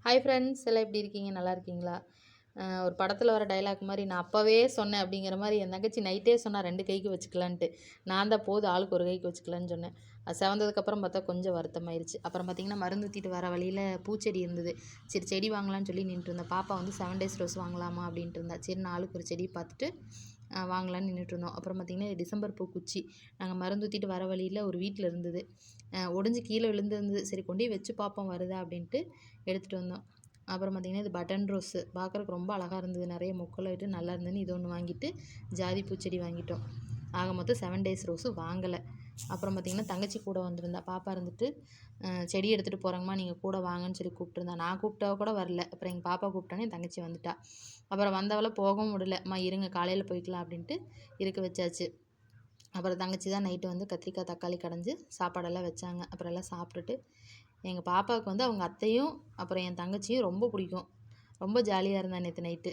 Hi friends, எல்லாம் எப்படி இருக்கீங்க? நல்லா இருக்கீங்களா? ஒரு படத்தில் வர டைலாக் மாதிரி நான் அப்போவே சொன்னேன் அப்படிங்கிற மாதிரி என் தங்கச்சி நைட்டே சொன்னால் 2 கைக்கு வச்சுக்கலான்ட்டு. நான் தான் போதும் ஆளுக்கு ஒரு கைக்கு வச்சுக்கலான்னு சொன்னேன். அது செவந்ததுக்கப்புறம் பார்த்தா கொஞ்சம் வருத்தமாயிருச்சு. அப்புறம் பார்த்திங்கன்னா மருந்து ஊற்றிட்டு வர வழியில் பூச்செடி இருந்தது. சரி செடி வாங்கலான்னு சொல்லி நின்றுருந்தேன். பாப்பா வந்து 7 டேஸ் ரோஸ் வாங்கலாமா அப்படின்ட்டு இருந்தா. சரி ஆளுக்கு ஒரு செடி பார்த்துட்டு வாங்கலான்னு நின்றுட்டுருந்தோம். அப்புறம் பார்த்திங்கன்னா டிசம்பர் பூ குச்சி நாங்கள் மருந்து ஊற்றிட்டு வர வழியில் ஒரு வீட்டில் இருந்தது. ஒடிஞ்சு கீழே விழுந்துருந்தது. சரி கொண்டு போய் வச்சு பார்ப்போம் வருதா அப்படின்ட்டு எடுத்துகிட்டு வந்தோம். அப்புறம் பார்த்திங்கன்னா இது பட்டன் ரோஸு பார்க்குறக்கு ரொம்ப அழகாக இருந்தது. நிறைய மொக்கெல்லாம் விட்டு நல்லா இருந்ததுன்னு இது ஒன்று வாங்கிட்டு ஜாதி பூச்செடி வாங்கிட்டோம். ஆக மொத்தம் 7 டேஸ் ரோஸு வாங்கலை. அப்புறம் பார்த்திங்கன்னா தங்கச்சி கூட வந்திருந்தா. பாப்பா இருந்துட்டு செடி எடுத்துகிட்டு போகிறேங்கம்மா நீங்கள் கூட வாங்கன்னு சொல்லி கூப்பிட்டுருந்தா. நான் கூப்பிட்டா கூட வரல. அப்புறம் எங்கள் பாப்பா கூப்பிட்டானே என் தங்கச்சி வந்துட்டா. அப்புறம் வந்தவளை போகவும் விடல. அம்மா இருங்க காலையில் போய்க்கலாம் அப்படின்ட்டு இருக்க வச்சாச்சு. அப்புறம் தங்கச்சி தான் நைட்டு வந்து கத்திரிக்காய் தக்காளி கடைஞ்சி சாப்பாடெல்லாம் வச்சாங்க. அப்புறம் எல்லாம் சாப்பிட்டுட்டு எங்கள் பாப்பாவுக்கு வந்து அவங்க அத்தையும் அப்புறம் என் தங்கச்சியும் ரொம்ப பிடிக்கும். ரொம்ப ஜாலியாக இருந்தா நேற்று நைட்டு.